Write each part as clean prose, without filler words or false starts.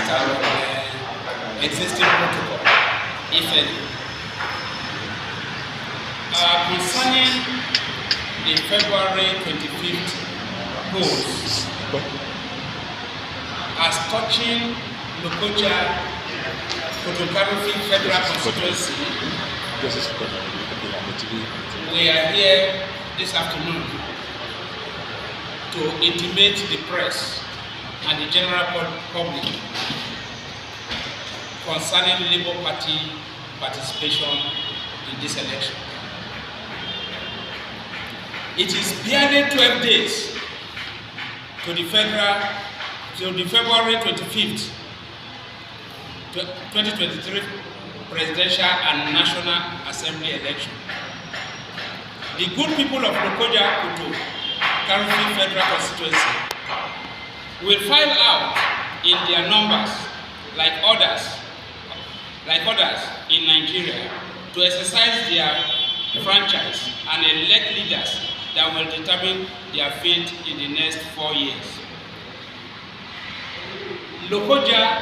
stand on the existing protocol, if any. Concerning the February 25th polls, as touching Lokoja Federal Constituency, we are here this afternoon to intimate the press and the general public concerning Labour Party participation in this election. It is barely 12 days to the February 25th, 2023 Presidential and National Assembly election. The good people of Lokoja Federal Constituency will file out in their numbers like others in Nigeria to exercise their franchise and elect leaders that will determine their fate in the next 4 years. Lokoja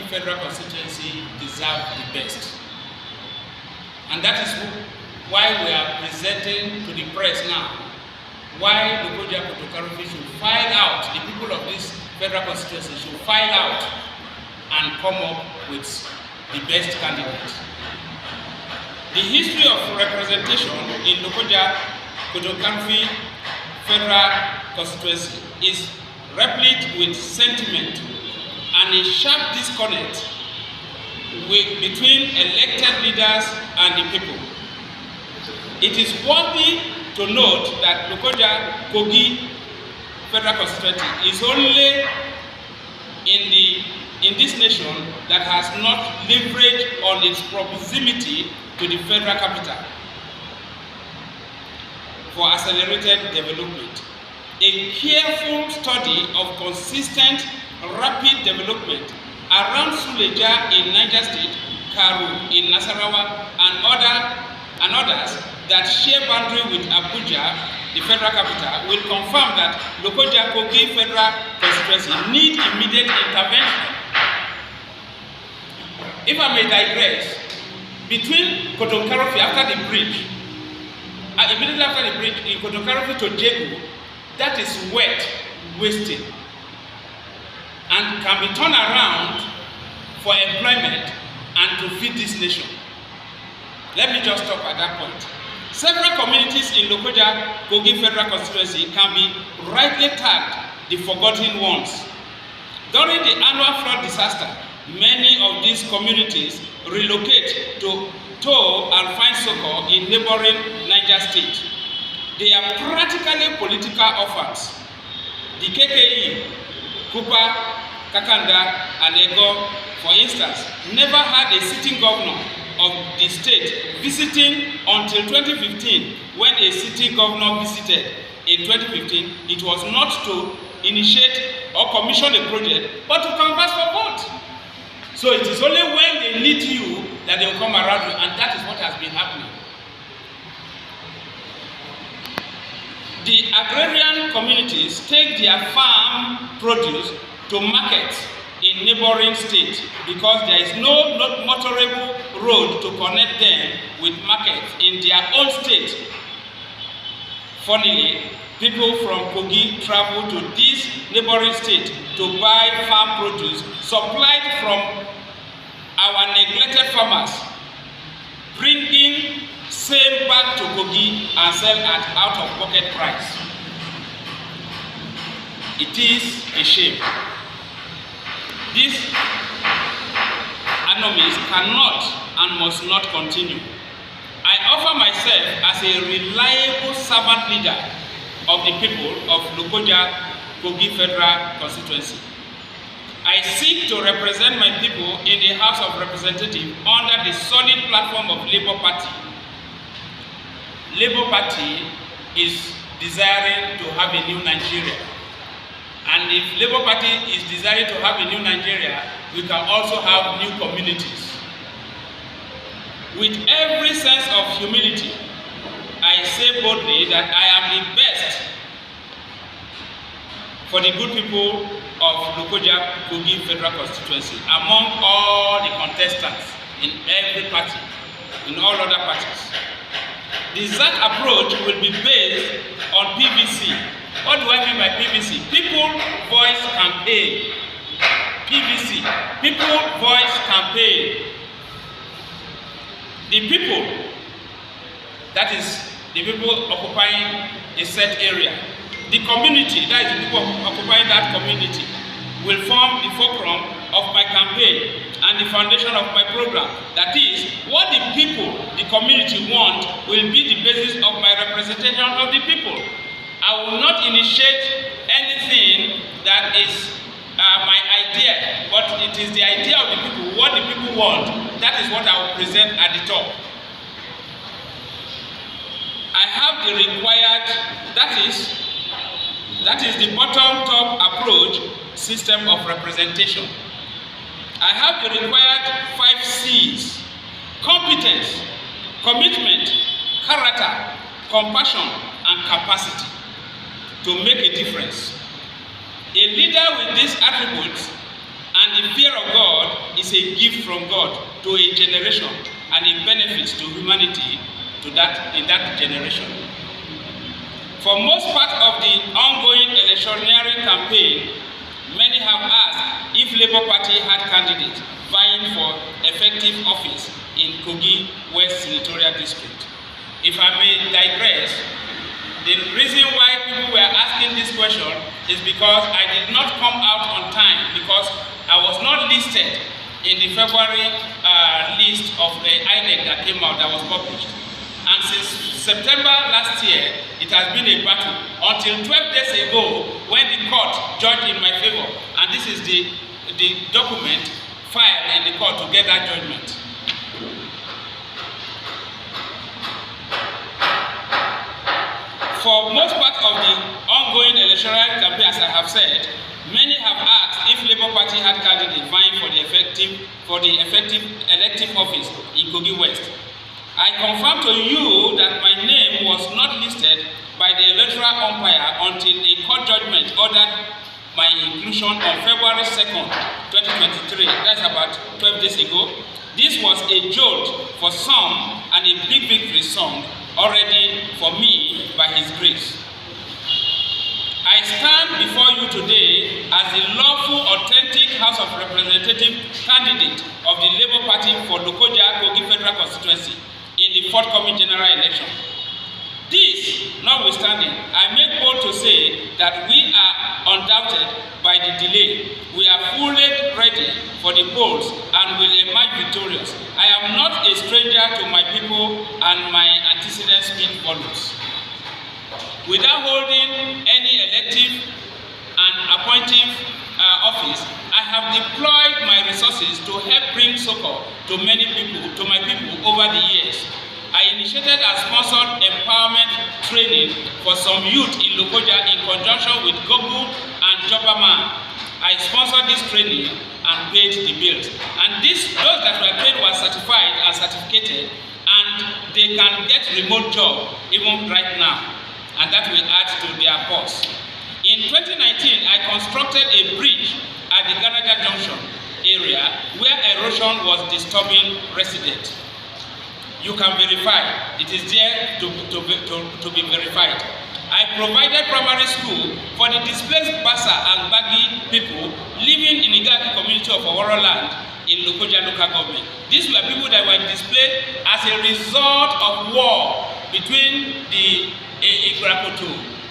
Federal Constituency deserve the best. And that is why we are presenting to the press now why Lokoja should file out, the people of this federal constituency should file out and come up with the best candidate. The history of representation in Lokoja Federal Constituency is replete with sentiment and a sharp disconnect between elected leaders and the people. It is worthy to note that Lokoja Kogi Federal Constituency is only in this nation that has not leveraged on its proximity to the federal capital for accelerated development. A careful study of consistent, rapid development around Suleja in Niger State, Karu in Nasarawa, and others that share boundary with Abuja, the federal capital, will confirm that Lokoja Kogi Federal Constituency need immediate intervention. If I may digress, between Kotonkarofi after the bridge, immediately after the bridge in Kotonkarofi to Jegu, that is wet, wasted, and can be turned around for employment and to feed this nation. Let me just stop at that point. Several communities in Lokoja Kogi Federal Constituency can be rightly tagged the forgotten ones. During the annual flood disaster, many of these communities relocate to tow and find succor in neighboring Niger State. They are practically political orphans. The KKE, Kupa, Kakanda, and Ego, for instance, never had a sitting governor of the state visiting until 2015. When a sitting governor visited in 2015, it was not to initiate or commission a project, but to canvass for vote. So it is only when they need you that they will come around you, and that is what has been happening. The agrarian communities take their farm produce to market in neighboring states because there is no motorable road to connect them with markets in their own state. Funnily, people from Kogi travel to this neighboring state to buy farm produce supplied from our neglected farmers, bringing same back to Kogi and sell at out-of-pocket price. It is a shame. These anomalies cannot and must not continue. I offer myself as a reliable servant leader of the people of Lokoja Kogi Federal Constituency. I seek to represent my people in the House of Representatives under the solid platform of Labour Party. Labour Party is desiring to have a new Nigeria. And if Labour Party is desiring to have a new Nigeria, we can also have new communities. With every sense of humility, I say boldly that I am the best for the good people of Lokoja, Kogi Federal Constituency among all the contestants in every party, in all other parties. The ZAC approach will be based on PVC. What do I mean by PVC? People Voice Campaign. PVC, People Voice Campaign. The people, that is the people occupying a set area. The community, that is the people occupying that community, will form the fulcrum of my campaign and the foundation of my program. That is, what the people, the community want will be the basis of my representation of the people. I will not initiate anything that is my idea, but it is the idea of the people, what the people want. That is what I will present at the top. I have the required, that is the bottom-top approach system of representation. I have the required 5 C's: competence, commitment, character, compassion, and capacity to make a difference. A leader with these attributes and the fear of God is a gift from God to a generation and a benefit to humanity in that generation. For most part of the ongoing electioneering campaign, many have asked if Labour Party had candidates vying for effective office in Kogi West Senatorial District. If I may digress, the reason why people were asking this question is because I did not come out on time, because I was not listed in the February list of the INEC that came out, that was published. And since September last year, it has been a battle until 12 days ago when the court judged in my favor. And this is the document filed in the court to get that judgment. For most part of the ongoing electoral campaign, as I have said, many have asked if Labour Party had candidates vying for the effective elective office in Kogi West. I confirm to you that my name was not listed by the electoral umpire until a court judgment ordered my inclusion on February 2nd, 2023. That's about 12 days ago. This was a jolt for some and a big victory song already for me by His grace. I stand before you today as the lawful, authentic House of Representative candidate of the Labour Party for Lokoja, Kogi Federal Constituency in the forthcoming general election. This, notwithstanding, I make bold to say that we are undoubted by the delay. We are fully ready for the polls and will emerge victorious. I am not a stranger to my people, and my antecedent speak volumes. Without holding any elective and appointive office, I have deployed my resources to help bring succor to many people, to my people over the years. I initiated and sponsored empowerment training for some youth in Lokoja in conjunction with Gogu and Jobberman. I sponsored this training and paid the bills. And those that were paid were certified and certificated, and they can get remote job even right now. And that will add to their cost. In 2019, I constructed a bridge at the Garaja Junction area where erosion was disturbing residents. You can verify. It is there to be verified. I provided primary school for the displaced Basa and Bagi people living in the Igaki community of Oworo land in Lokoja local government. These were people that were displaced as a result of war between the Igrakoto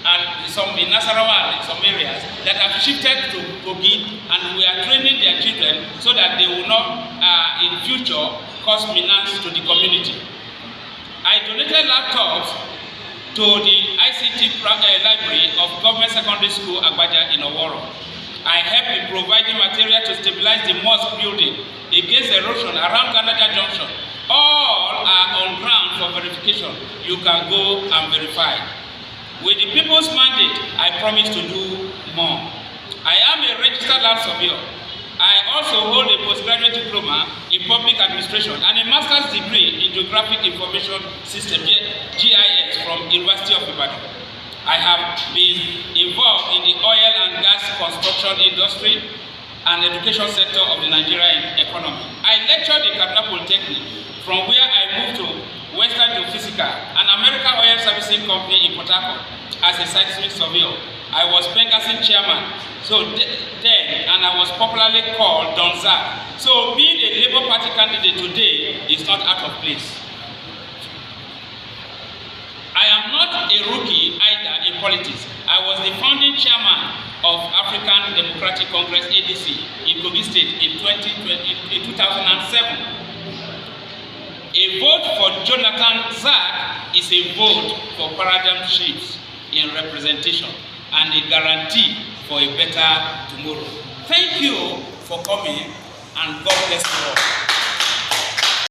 and some in Nasarawa and some areas that have shifted to Kogi, and we are training their children so that they will not in future cause menace to the community. I donated laptops to the ICT library of Government Secondary School Agbaja in Oworo. I helped in providing material to stabilize the mosque building against erosion around Ganaja Junction. All are on ground for verification. You can go and verify. With the people's mandate, I promise to do more. I am a registered land surveyor. I also hold a postgraduate diploma in public administration and a master's degree in geographic information system, GIS, from University of Ibadan. I have been involved in the oil and gas construction industry and education sector of the Nigerian economy. I lectured in Kaduna Polytechnic, from where I moved to Western Geophysical, an American oil servicing company in Port Harcourt, as a seismic surveyor. I was Pengasin chairman, then, and I was popularly called Don Zak. So being a Labour Party candidate today is not out of place. I am not a rookie either in politics. I was the founding chairman of African Democratic Congress ADC in Kogi State in 2007. A vote for Jonathan Zak is a vote for paradigm shifts in representation and a guarantee for a better tomorrow. Thank you for coming, and God bless you all.